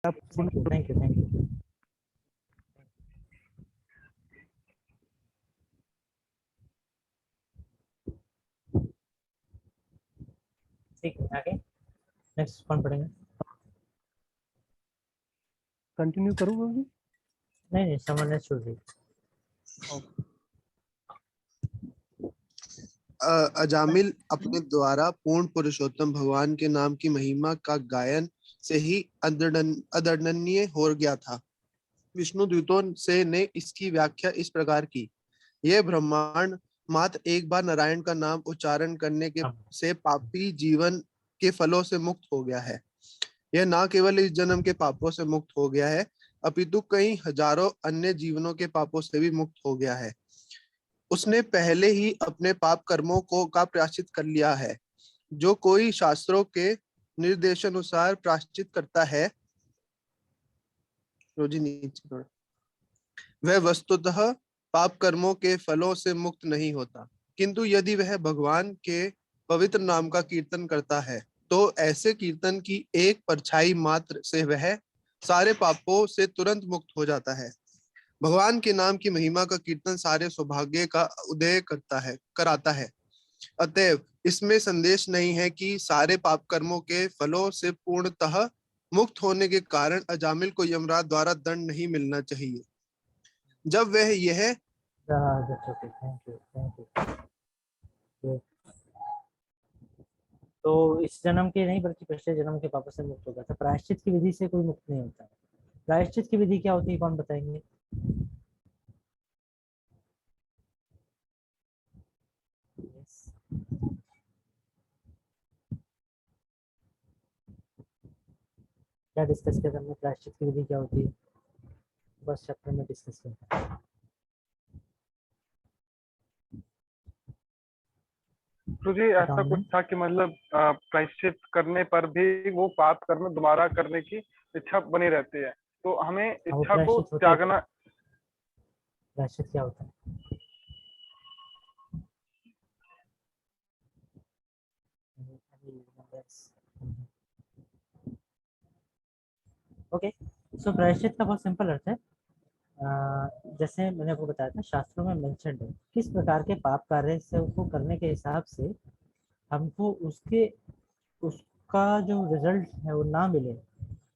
Thank you. ठीक है, आगे नेक्स्ट कौन पढ़ेंगे? कंटिन्यू करूँगा भी? नहीं, समझने छोड़ दी। अजामिल अपने द्वारा पूर्ण पुरुषोत्तम भगवान के नाम की महिमा का गायन से ही अदरणीय हो गया था। विष्णु दूतों से ने इसकी व्याख्या इस प्रकार की: यह ब्रह्मांड मात्र एक बार नारायण का नाम उच्चारण करने के से पापी जीवन के फलों से मुक्त हो गया है। यह न केवल इस जन्म के पापों से मुक्त हो गया है, अपितु कई हजारों अन्य जीवनों के पापों से भी मुक्त हो गया है। उसने पहले ही अपने पाप कर्मों को का प्रायश्चित कर लिया है। जो कोई शास्त्रों के निर्देशानुसार प्रायश्चित करता है, रोजी नीचे थोड़ा, वह वस्तुतः पाप कर्मों के फलों से मुक्त नहीं होता, किंतु यदि वह भगवान के पवित्र नाम का कीर्तन करता है तो ऐसे कीर्तन की एक परछाई मात्र से वह सारे पापों से तुरंत मुक्त हो जाता है। भगवान के नाम की महिमा का कीर्तन सारे सौभाग्य का उदय कराता है। अतएव इसमें संदेश नहीं है कि सारे पाप कर्मों के फलों से पूर्णतः मुक्त होने के कारण अजामिल को यमराज द्वारा दंड नहीं मिलना चाहिए। जब वह यह तो इस जन्म के नहीं बल्कि पिछले जन्म के पापों से मुक्त हो गया था। प्रायश्चित की विधि से कोई मुक्त नहीं होता है। प्रायश्चित की विधि क्या होती है, कौन बताएंगे? क्या डिस्कस किया हमने? प्रायश्चित की विधि क्या होती है? बस चैप्टर में डिस्कस किया। तो जी ऐसा कुछ था कि मतलब प्रायश्चित करने पर भी वो पाप कर्म दोबारा करने की इच्छा बनी रहती है, तो हमें इच्छा को त्यागना। प्रायश्चित क्या होता है? ओके, सो प्रायश्चित का बहुत सिंपल अर्थ है, जैसे मैंने आपको बताया था, शास्त्रों में मेंशन्ड है किस प्रकार के पाप कार्य से उसको करने के हिसाब से हमको उसका जो रिजल्ट है वो ना मिले,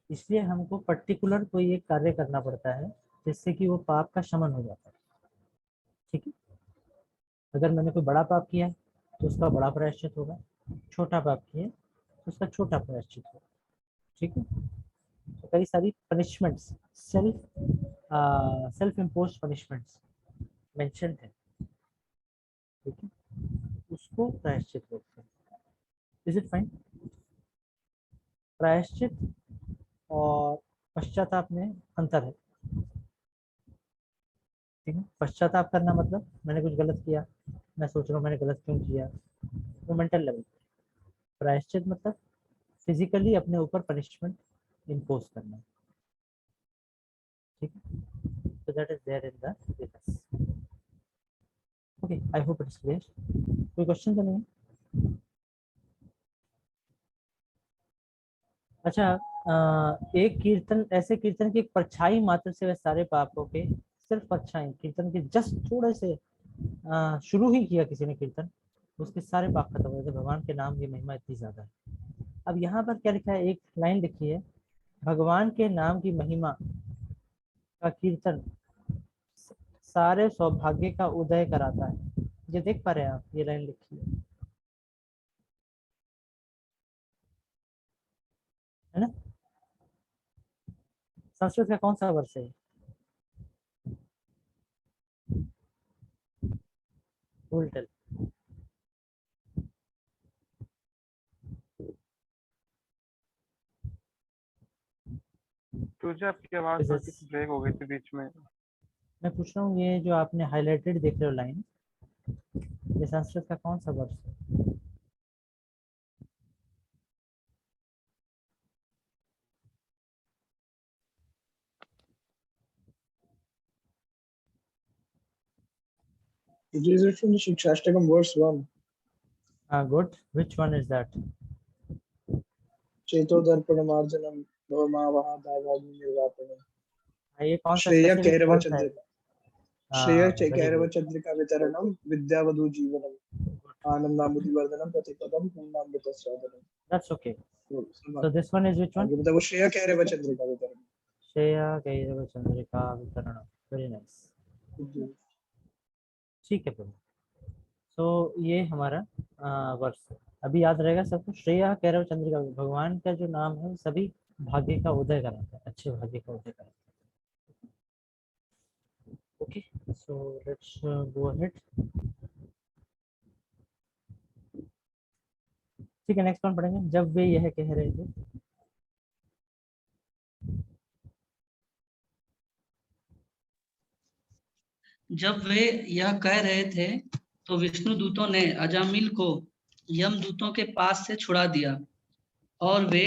इसलिए हमको पर्टिकुलर कोई एक कार्य करना पड़ता है जिससे कि वो पाप का शमन हो जाता है। ठीक है, अगर मैंने कोई बड़ा पाप किया है तो उसका बड़ा प्रायश्चित होगा, छोटा पाप किया तो उसका छोटा प्रायश्चित होगा। ठीक है, तो कई सारी punishments, self imposed punishments mentioned है। ठीक है, उसको प्रायश्चित बोलते हैं। Is it fine? प्रायश्चित और पश्चाताप में अंतर है। ठीक है, पश्चाताप करना मतलब मैंने कुछ गलत किया, मैं सोच रहा हूँ मैंने गलत क्यों किया, वो मेंटल लेवल। प्रायश्चित मतलब फिजिकली अपने ऊपर पनिशमेंट इम्पोज करना। ठीक है, so that is there in the Vedas. Okay, I hope it is clear. कोई क्वेश्चन तो नहीं? अच्छा, एक कीर्तन, ऐसे कीर्तन की परछाई मात्र से वह सारे पापों के, सिर्फ परछाई, कीर्तन के जस्ट थोड़े से शुरू ही किया किसी ने कीर्तन, उसके सारे पाप खत्म हो गए। भगवान के नाम की महिमा इतनी ज्यादा है। अब यहाँ पर क्या लिखा है, एक लाइन लिखी है, भगवान के नाम की महिमा का कीर्तन सारे सौभाग्य का उदय कराता है। ये देख पा रहे हैं आप, ये लाइन लिखी है ना? संस्कृत का कौन सा वर्ष है? उल्टल। तुझे आपकी आवाज ब्रेक हो गई थी बीच में। मैं पूछ रहा हूँ, ये जो आपने हाईलाइटेड देख रहे हो लाइन, ये संस्कृत का कौन सा वर्ष है? It is written in Shikshashtakam verse 1. Good. Which one is that? Cheto Darpanamarjanam भवमावहा दावाग्नि निर्वापनम्। ये कौन सा श्रेय स्पेसिफिक कैरव कौन सा है? Chandrika, Shreya very Kairav good. चंद्रिका वितरणम विद्यावधू जीवनम आनंदामुदिवर्धनम प्रतिपदम पूर्णामृतस्वादनम। That's okay. तो so this one is which one? आगे बताओ, श्रेय कैरव चंद्रिका वितरणम। श्रेया कैरव चंद्रिका वितरण। Very nice. ठीक है प्रभु। तो ये हमारा वर्ष है। अभी याद रहेगा सबको, श्रेया कैरव चंद्रिका, भगवान का जो नाम है सभी भाग्य का उदय कराता है, अच्छे भाग्य का उदय कराता है। Okay, so let's go ahead. ठीक है, नेक्स्ट वन पढ़ेंगे। जब वे यह कह रहे थे, जब वे यह कह रहे थे तो विष्णु दूतों ने अजामिल को यमदूतों के पास से छुड़ा दिया और वे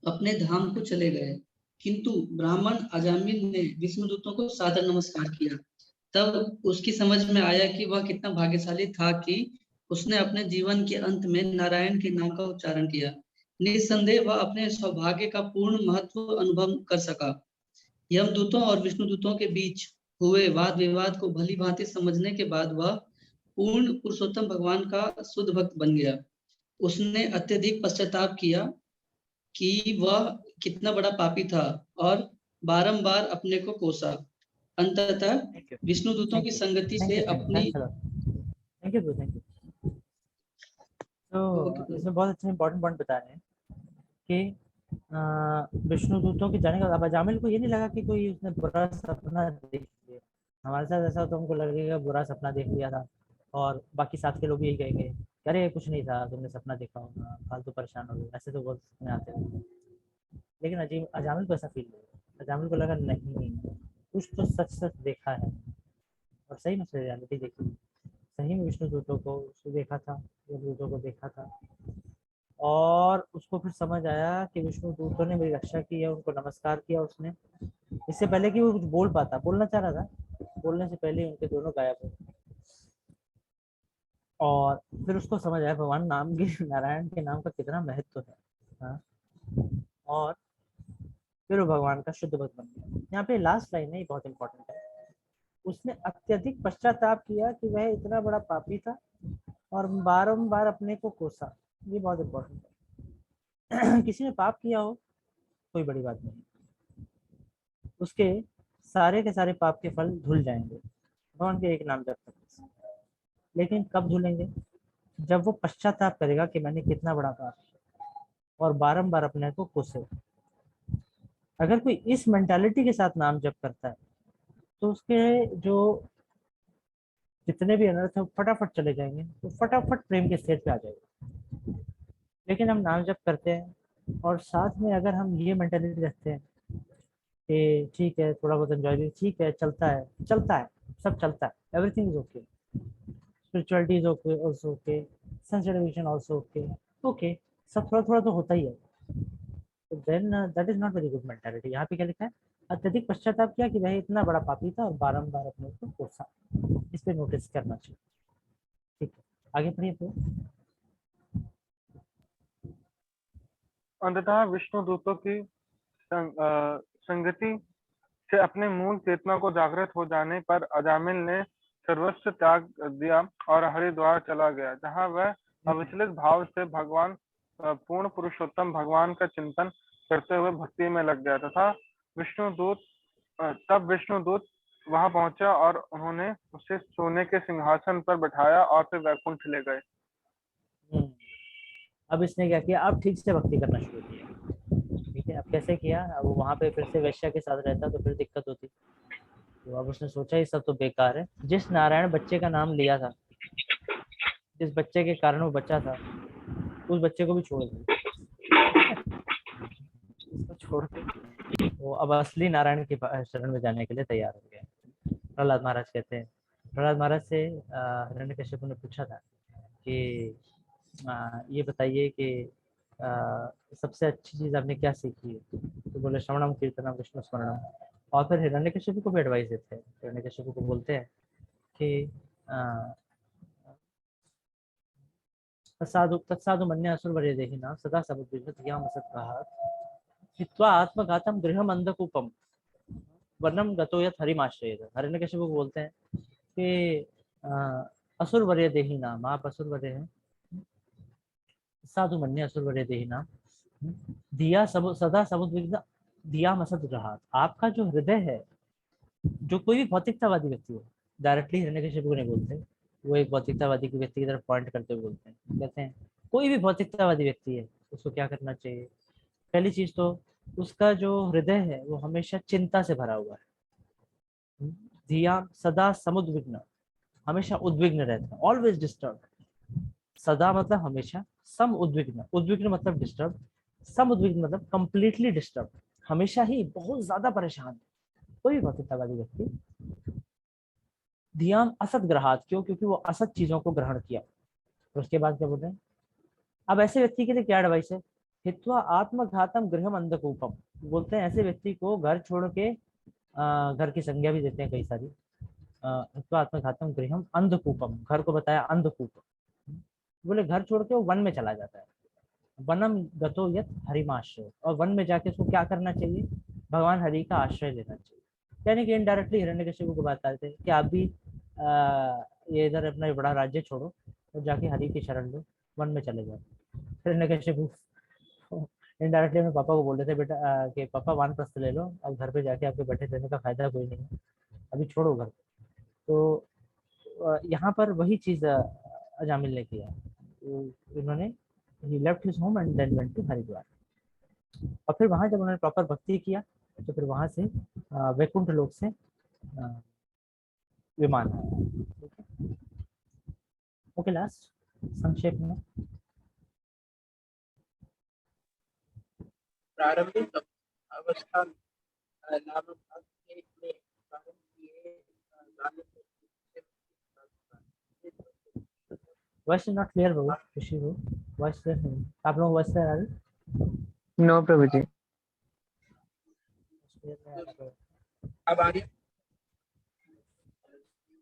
अपने धाम को चले गए। किंतु ब्राह्मण अजामिल ने विष्णु दूतों को सादर नमस्कार किया। तब उसकी समझ में आया कि वह कितना भाग्यशाली था कि उसने अपने जीवन के अंत में नारायण के नाम का उच्चारण किया। निस्संदेह वह अपने सौभाग्य का पूर्ण महत्व अनुभव कर सका। यमदूतों और विष्णुदूतों के बीच हुए वाद विवाद को भली भांति समझने के बाद वह पूर्ण पुरुषोत्तम भगवान का शुद्ध भक्त बन गया। उसने अत्यधिक पश्चाताप किया कि वह कितना बड़ा पापी था और बारंबार अपने को कोसा। अंततः विष्णुदूतों की संगति से अपनी थैंक यू। तो इसमें बहुत अच्छे इंपॉर्टेंट पॉइंट बता रहे हैं कि विष्णु दूतों के जाने का। अब अजामिल को ये नहीं लगा कि कोई उसने बुरा सपना देख लिया। हमारे साथ ऐसा तो हमको लगेगा बुरा सपना देख लिया था और बाकी साथ के लोग भी यही कहेंगे, अरे कुछ नहीं था, तुमने सपना देखा होगा, फालतू परेशान हो गए, ऐसे तो बहुत सपने आते हैं। लेकिन अजामिल को ऐसा फील हुआ। अजामिल को लगा नहीं, कुछ तो सच सच देखा है और सही में रियलिटी देखी, सही में विष्णु दूतों को देखा था, दूतों को देखा था। और उसको फिर समझ आया कि विष्णु दूतों ने मेरी रक्षा की है, उनको नमस्कार किया उसने। इससे पहले कि वो कुछ बोल पाता, बोलना चाह रहा था, बोलने से पहले उनके दोनों गायब हो। और फिर उसको समझ आया भगवान नाम के, नारायण के नाम का कितना महत्व है। हाँ? और फिर वो भगवान का शुद्ध भक्त बन गया। यहाँ पे लास्ट लाइन है, ये बहुत इंपॉर्टेंट है। उसने अत्यधिक पश्चाताप किया कि वह इतना बड़ा पापी था और बारंबार अपने को कोसा। ये बहुत इंपॉर्टेंट है। किसी ने पाप किया हो कोई बड़ी बात नहीं, उसके सारे के सारे पाप के फल धुल जाएंगे भगवान के एक नाम जप करने से। लेकिन कब धुलेंगे? जब वो पश्चाताप करेगा कि मैंने कितना बड़ा पाप किया और बारंबार अपने को कोसे। अगर कोई इस मेंटालिटी के साथ नाम जप करता है तो उसके जो जितने भी अनर्थ है फटाफट चले जाएंगे, तो फटाफट प्रेम के स्टेज पे आ जाएगा। लेकिन हम नाम जप करते हैं और साथ में अगर हम ये मेंटालिटी रखते हैं कि ठीक है थोड़ा बहुत एंजॉय भी ठीक है, चलता है सब चलता है, everything is okay, spirituality is okay, also okay, sensitivity also okay, okay सब थोड़ा थोड़ा तो होता ही है। तो then that is not very good mentality. यहाँ पे क्या लिखा है? अत्यधिक पश्चाताप किया कि वह इतना बड़ा पापी था और बारंबार अपने को कोसा। इस पे नोटिस करना चाहिए। ठीक है, आगे पढ़िए तो। अंततः विष्णु दूतों की संगति से अपने मूल चेतना को जागृत हो जाने पर अजामिल ने सर्वस्व त्याग दिया और हरिद्वार चला गया, जहां वह अविचलित भाव से भगवान पूर्ण पुरुषोत्तम भगवान का चिंतन करते हुए भक्ति में लग गया तथा विष्णुदूत वहां पहुंचा और उन्होंने उसे सोने के सिंहासन पर बैठाया और फिर वैकुंठ ले गए। अब इसने क्या किया? अब ठीक से भक्ति करना शुरू किया। ठीक है, अब कैसे किया? अब वहां पे फिर से वैश्या के साथ रहता तो फिर दिक्कत होती। तो अब उसने सोचा ये सब तो बेकार है। जिस नारायण बच्चे का नाम लिया था, जिस बच्चे के कारण वो बच्चा था, उस बच्चे को भी छोड़ दिया। इसको छोड़ के वो अब असली नारायण के शरण में जाने के लिए तैयार हो गया। प्रहलाद महाराज कहते हैं, प्रहलाद महाराज से हिरण्यकश्यप ने पूछा था कि ये बताइए कि सबसे अच्छी चीज आपने क्या सीखी है? तो बोले श्रवणम कीर्तनम विष्णु स्मरणम। और फिर हिरण्यकश्यप को भी एडवाइस देते हैं। हिरण्यकश्यप को बोलते हैं कि तत्साधु मन्य असुर वरे देहिना सदा सबुद्धिर्भृत याम असत कहा। हित्वा आत्मघातम गृहम अंधकूपम वनम गतो यत् हरिमाश्रयेत। हिरण्यकशिपु को बोलते हैं कि असुर वर्य देही नाम, आप असुर वर्य हैं, साधु मन्य असुर वर्य देही नाम, दिया सब सदा समुद्विग्न दिया मसद रहा। आपका जो हृदय है, जो कोई भी भौतिकतावादी व्यक्ति हो, डायरेक्टली हिरण्यकशिपु को नहीं बोलते, वो एक भौतिकतावादी के व्यक्ति की तरफ पॉइंट करते हुए बोलते हैं, कहते हैं कोई भी भौतिकतावादी व्यक्ति है उसको क्या करना चाहिए। पहली चीज तो उसका जो हृदय है वो हमेशा चिंता से भरा हुआ है। धिया सदा समुद्विग्न, हमेशा उद्विग्न रहता है, ऑलवेज डिस्टर्ब। सदा मतलब हमेशा, सम उद्विग्न, उद्विग्न मतलब डिस्टर्ब, सम उद्विग्न मतलब कंप्लीटली डिस्टर्ब, हमेशा ही बहुत ज्यादा परेशान। कोई भी भौतिकतावादी व्यक्ति ध्यान असत ग्रहात, क्यों? क्योंकि वो असत चीजों को ग्रहण किया। तो उसके बाद क्या बोल रहे हैं, अब ऐसे व्यक्ति के लिए क्या एडवाइस है, हित्वा आत्मघातम गृहम अंधकूपम, बोलते हैं ऐसे व्यक्ति को घर छोड़ के, घर की संज्ञा भी देते हैं कई सारी, हित्वा आत्मघातम गृहम अंधकूपम, घर को बताया अंधकूप, बोले घर छोड़ के वो वन में चला जाता है। वनम गतो यत् हरिमाश्रय, और वन में जाके उसको क्या करना चाहिए, भगवान हरि का आश्रय लेना चाहिए। यानी कि इनडायरेक्टली हिरण्यकशिपु को बात आते कि आप भी ये इधर अपना बड़ा राज्य छोड़ो और जाके हरि की शरण लो, वन में चले जाओ। हिरण्यकशिपु इनडायरेक्टली अपने पापा को बोल रहे थे, बेटा कि पापा वानप्रस्थ ले लो, अब घर पे जाके आपके बैठे रहने का फायदा कोई नहीं है, अभी छोड़ो घर। तो यहाँ पर वही चीज अजामिल ने किया, इन्होंने he left his home and then went to Haridwar. और फिर वहां जब उन्होंने प्रॉपर भक्ति किया तो फिर वहां से वैकुंठ लोक से विमान आया। ओके, लास्ट संक्षेप में प्रारंभिक अवस्था नामभाग में प्रारंभ किए जाने से वॉइस इज नॉट क्लियर बाबू, खुशी हो वॉइस क्लियर नहीं, आप लोग वॉइस क्लियर आ रही? नो प्रभु जी। अब आ रही?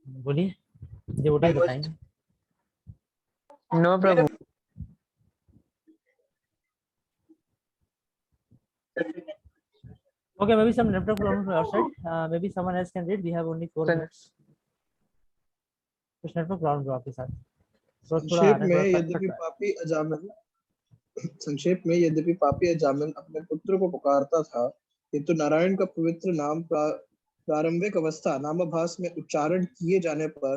बोलिए, देवोटी बताएंगे। No Prabhu. Okay, maybe some network problem from our side. Maybe someone else can read. We have only 4 minutes. कुछ नेटवर्क प्रॉब्लम जो आपके साथ? संक्षेप में यद्यपि पापी अजामिल अपने पुत्र को पुकारता था, किंतु नारायण का पवित्र नाम प्रारंभिक अवस्था नामाभास में उच्चारण किए जाने पर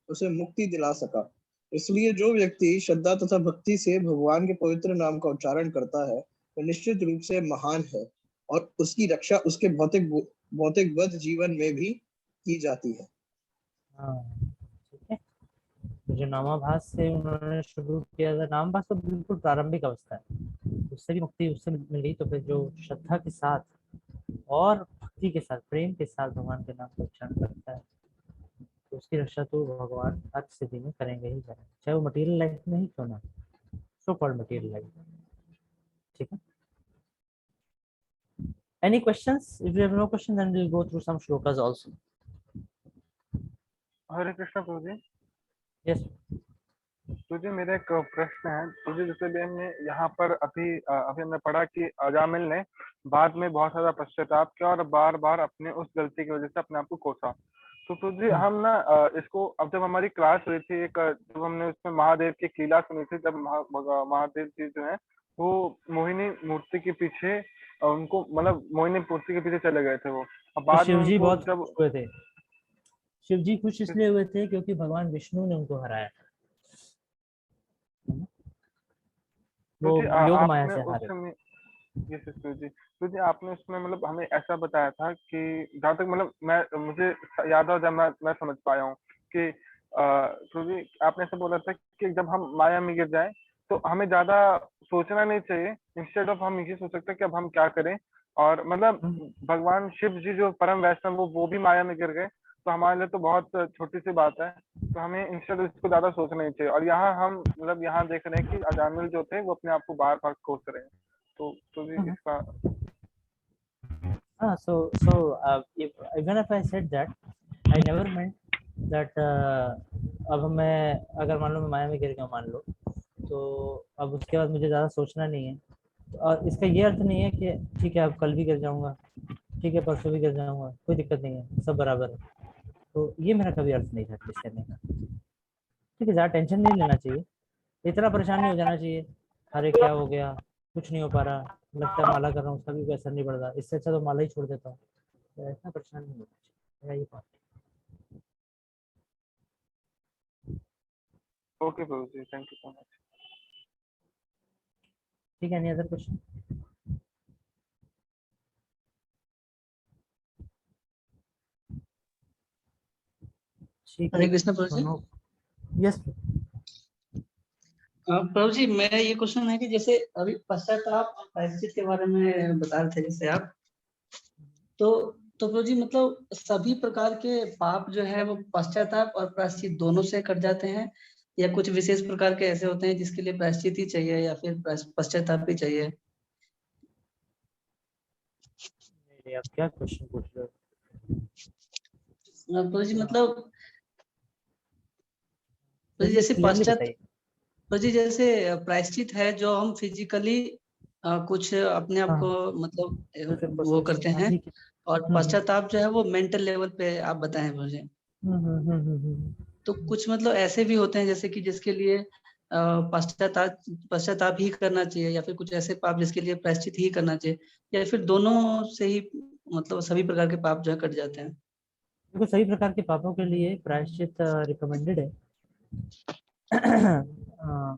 उसे मुक्ति दिला सका। इसलिए जो व्यक्ति श्रद्धा तथा भक्ति से भगवान के पवित्र नाम का उच्चारण करता है वह निश्चित रूप से महान है और उसकी रक्षा उसके भौतिकवत जीवन में भी की जाती है। ठीक है, जो नामाभास से उन्होंने शुरू किया था, नामाभास तो बिल्कुल प्रारंभिक अवस्था है, उससे भी मुक्ति उससे मिल गई। तो फिर जो श्रद्धा के साथ और भक्ति के साथ, प्रेम के साथ भगवान के नाम का उच्चारण करता है तो उसकी रक्षा तो भगवान हर स्थिति में करेंगे ही करेंगे, चाहे वो मटेरियल लाइफ में ही क्यों ना, सो कॉल्ड मटेरियल लाइफ। ठीक है, any questions? If you have no question, then we'll go through some shlokas also. Hare Krishna Prabhu ji. Yes. तो जी मेरा एक प्रश्न है, तो जी जैसे भी हमने यहाँ पर अभी हमने पढ़ा कि अजामिल ने बाद में बहुत ज्यादा पश्चाताप किया और बार बार अपने उस गलती की वजह से अपने आप को कोसा। तो जी हम ना इसको, अब जब हमारी क्लास हुई थी एक, जब हमने उसमें महादेव की लीला सुनी थी, जब महादेव जी जो है वो मोहिनी मूर्ति के पीछे, उनको मतलब मोहिनी मूर्ति के पीछे चले गए थे वो, अब बाद में शिवजी बहुत जब हुए थे, शिवजी खुश इसलिए हुए थे क्योंकि भगवान विष्णु ने उनको हराया, वो योग माया से हारे। तो जी आपने उसमें मतलब हमें ऐसा बताया था कि जहाँ तक मतलब मुझे याद है, जब मैं समझ पाया हूँ कि तो जी आपने ऐसा बोला था कि जब हम माया में गिर जाएं तो हमें ज्यादा सोचना नहीं चाहिए, इंस्टेड ऑफ हम ये सोच सकते हैं कि अब हम क्या करें। और मतलब भगवान शिव जी जो परम वैष्णव वो भी माया में गिर गए, तो हमारे लिए तो बहुत छोटी सी बात है, तो हमें इंस्टेड इसको ज्यादा सोचना नहीं चाहिए। और यहाँ हम मतलब यहाँ देख रहे हैं कि अजामिल जो थे वो अपने आप को बार बार कोस रहे हैं, तो जी इसका even if I said that, I never meant that अब मैं अगर मान लो मैं माया में गिर गया मान लो, तो अब उसके बाद मुझे ज़्यादा सोचना नहीं है, और इसका ये अर्थ नहीं है कि ठीक है अब कल भी गिर जाऊंगा, ठीक है परसों भी गिर जाऊंगा, कोई दिक्कत नहीं है, सब बराबर है। तो ये मेरा कभी अर्थ नहीं था ट्विस्ट करने का। ठीक है, ज़्यादा टेंशन नहीं लेना चाहिए, इतना परेशान नहीं हो जाना चाहिए, अरे क्या हो गया, कुछ नहीं हो पा रहा, लगता है माला कर रहा हूँ उसका भी कोई असर नहीं पड़ रहा, इससे अच्छा तो माला ही छोड़ देता हूँ। तो ऐसा परेशान नहीं होना चाहिए, मेरा ये बात। Okay Prabhu ji, thank you so much. ठीक है, एनी अदर क्वेश्चन? ठीक हरे है, कृष्ण प्रभु जी। सुनो। यस। प्रभु जी मेरा ये क्वेश्चन है कि जैसे अभी पश्चाताप और प्रायश्चित के बारे में बता रहे थे जैसे आप, तो प्रभु जी मतलब सभी प्रकार के पाप जो है वो पश्चाताप और प्रायश्चित दोनों से कट जाते हैं, या कुछ विशेष प्रकार के ऐसे होते हैं जिसके लिए प्रायश्चित ही चाहिए या फिर पश्चाताप ही चाहिए? नहीं, आप क्या क्वेश्चन पूछ रहे हो? प्रभु जी मतलब प्रभु जी जल्दी जैसे क्लियरली बताइए। तो जी जैसे प्रायश्चित है जो हम फिजिकली कुछ अपने आप को हाँ, मतलब कुछ उनको वो सोचते करते हैं, हाँ हैं, ठीक है। और हम्म पश्चाताप जो है वो मेंटल लेवल पे आप बताएं मुझे। तो कुछ मतलब ऐसे भी होते हैं जैसे कि जिसके लिए पश्चाताप पश्चाताप ही करना चाहिए, या फिर कुछ ऐसे पाप जिसके लिए प्रायश्चित ही करना चाहिए, या फिर दोनों से ही मतलब सभी प्रकार के पाप जो है कट जाते हैं? देखो, सभी प्रकार के पापों के लिए प्रायश्चित रिकमेंडेड है। अ,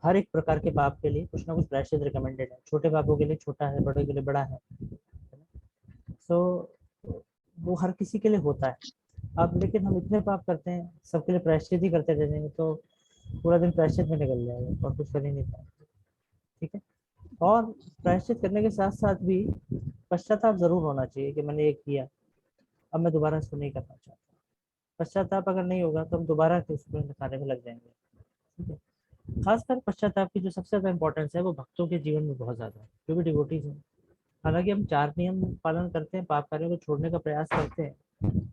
हर एक प्रकार के पाप के लिए कुछ ना कुछ प्रायश्चित रिकमेंडेड है, छोटे पापों के लिए छोटा है, बड़े के लिए बड़ा है। सो वो हर किसी के लिए होता है। अब लेकिन हम इतने पाप करते हैं, सबके लिए प्रायश्चित ही करते रहेंगे तो पूरा दिन प्रायश्चित में निकल जाएगा और कुछ कर ही नहीं पाएंगे। ठीक है, और प्रायश्चित करने के साथ साथ भी पश्चाताप जरूर होना चाहिए कि मैंने ये किया, अब मैं दोबारा इसको नहीं करना चाहता। पश्चाताप अगर नहीं होगा तो हम दोबारा के उसको खाने में लग जाएंगे। ठीक है, खासकर पश्चाताप की जो सबसे ज्यादा इंपॉर्टेंस है वो भक्तों के जीवन में बहुत ज्यादा है, जो भी डिवोटीज हैं। हालांकि हम 4 नियम पालन करते हैं, पाप कार्यों को छोड़ने का प्रयास करते हैं,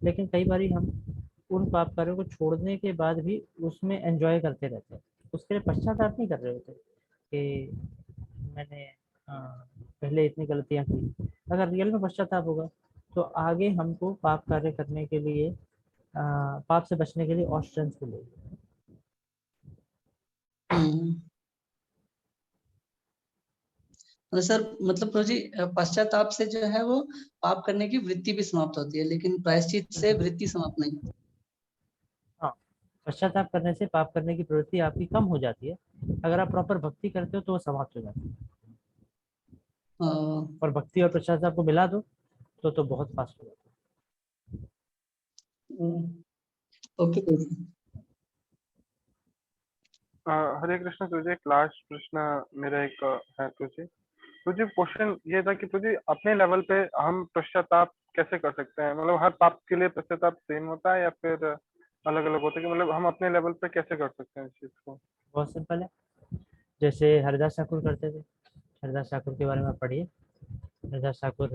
लेकिन कई बार हम उन पाप कार्यों को छोड़ने के बाद भी उसमें एंजॉय करते रहते हैं, उसके लिए पश्चाताप नहीं कर रहे होते कि मैंने पहले इतनी गलतियां की। अगर रियल में पश्चाताप होगा तो आगे हमको पाप कार्य करने के लिए, पाप से बचने के लिए और स्ट्रेंथ मिलेगी। हम्म। तो सर मतलब प्रभु जी पश्चाताप से जो है वो पाप करने की वृत्ति भी समाप्त होती है, लेकिन प्रायश्चित से वृत्ति समाप्त नहीं होती। हाँ, पश्चाताप करने से पाप करने की प्रवृत्ति आपकी कम हो जाती है, अगर आप प्रॉपर भक्ति करते हो तो वो समाप्त हो जाती है। अ, और भक्ति और पश्चाताप को मिला दो तो बहुत फास्ट हो जाता ओके प्रभु जी। हरे कृष्ण तुझे एक लास्ट प्रश्न मेरा एक है तुझे। तुझे क्वेश्चन ये था कि तुझे अपने लेवल पे हम पश्चाताप कैसे कर सकते हैं, मतलब हर पाप के लिए पश्चाताप सेम होता है या फिर अलग अलग होता है, कि मतलब हम अपने लेवल पे कैसे कर सकते हैं इस चीज को? बहुत सिंपल है, जैसे हरिदास ठाकुर करते थे। हरिदास ठाकुर के बारे में पढ़िए। हरिदास ठाकुर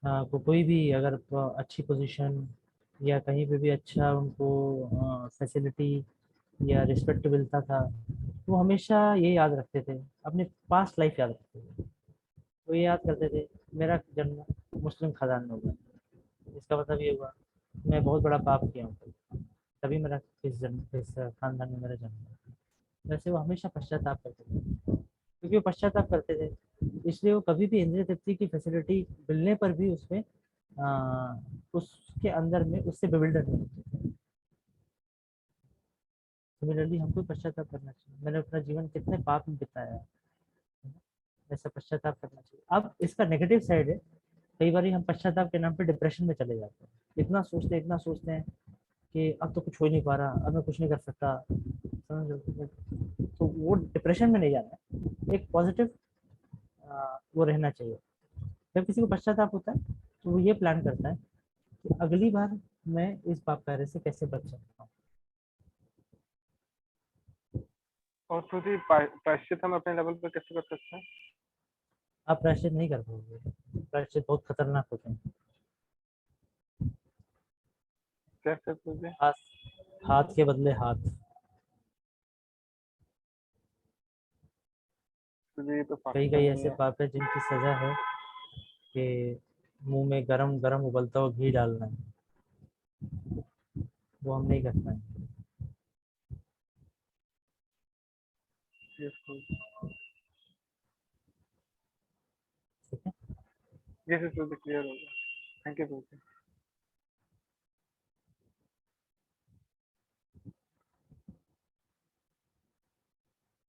को कोई भी अगर अच्छी पोजीशन या कहीं पे भी अच्छा उनको फैसिलिटी या रिस्पेक्ट मिलता था, वो हमेशा ये याद रखते थे, अपने पास्ट लाइफ याद रखते थे। वो ये याद करते थे मेरा जन्म मुस्लिम खानदान में हुआ, इसका मतलब ये हुआ मैं बहुत बड़ा पाप किया हूँ, तभी मेरा इस खानदान में मेरा जन्म हुआ। वैसे वो हमेशा पश्चाताप करते थे, क्योंकि वो पश्चाताप करते थे इसलिए वो कभी भी इंद्रिय तृप्ति की फैसिलिटी मिलने पर भी उसमें उसके अंदर में उससे bewildered नहीं होते। सिमिलरली हमको पश्चाताप करना चाहिए, मैंने अपना जीवन कितने पाप में बिताया है, ऐसा पश्चाताप करना चाहिए। अब इसका नेगेटिव साइड है, कई बार हम पश्चाताप के नाम पे डिप्रेशन में चले जाते हैं, इतना सोचते हैं कि अब तो कुछ हो ही नहीं पा रहा, अब मैं कुछ नहीं कर सकता, समझ लो। तो वो डिप्रेशन में नहीं जाना है, एक पॉजिटिव वो रहना चाहिए। जब किसी को पश्चाताप होता है तो वो ये प्लान करता है कि अगली बार मैं इस पाप कार्य से कैसे बच सकता हूँ। और तुझे प्रायश्चित हम अपने लेवल पे कैसे कर सकते हैं? आप प्रायश्चित नहीं कर पाओगे, प्रायश्चित बहुत खतरनाक होते हैं। कैसे तुझे? हाथ के बदले हाथ। जी तो पाप कई नहीं ऐसे है। पाप है जिनकी सजा है कि मुंह में गरम गरम उबलता हुआ घी डालना है, वो हम नहीं करते हैं। Yes, Prabhu. ठीक है, Yes, yes, Prabhu, clear हो गया। थैंक यू प्रभु।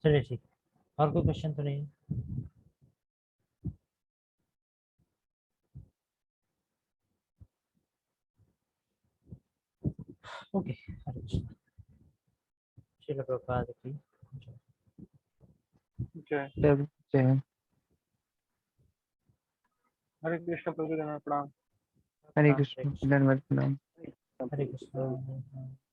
चलिए ठीक है, और कोई क्वेश्चन तो नहीं है? ओके, हरे कृष्ण। श्रील प्रभुपाद की जय। जय जय हरे कृष्ण प्रभु, प्रणाम। हरे राम, हरे कृष्ण कृष्ण, धन्यवाद प्रणाम। हरे कृष्ण।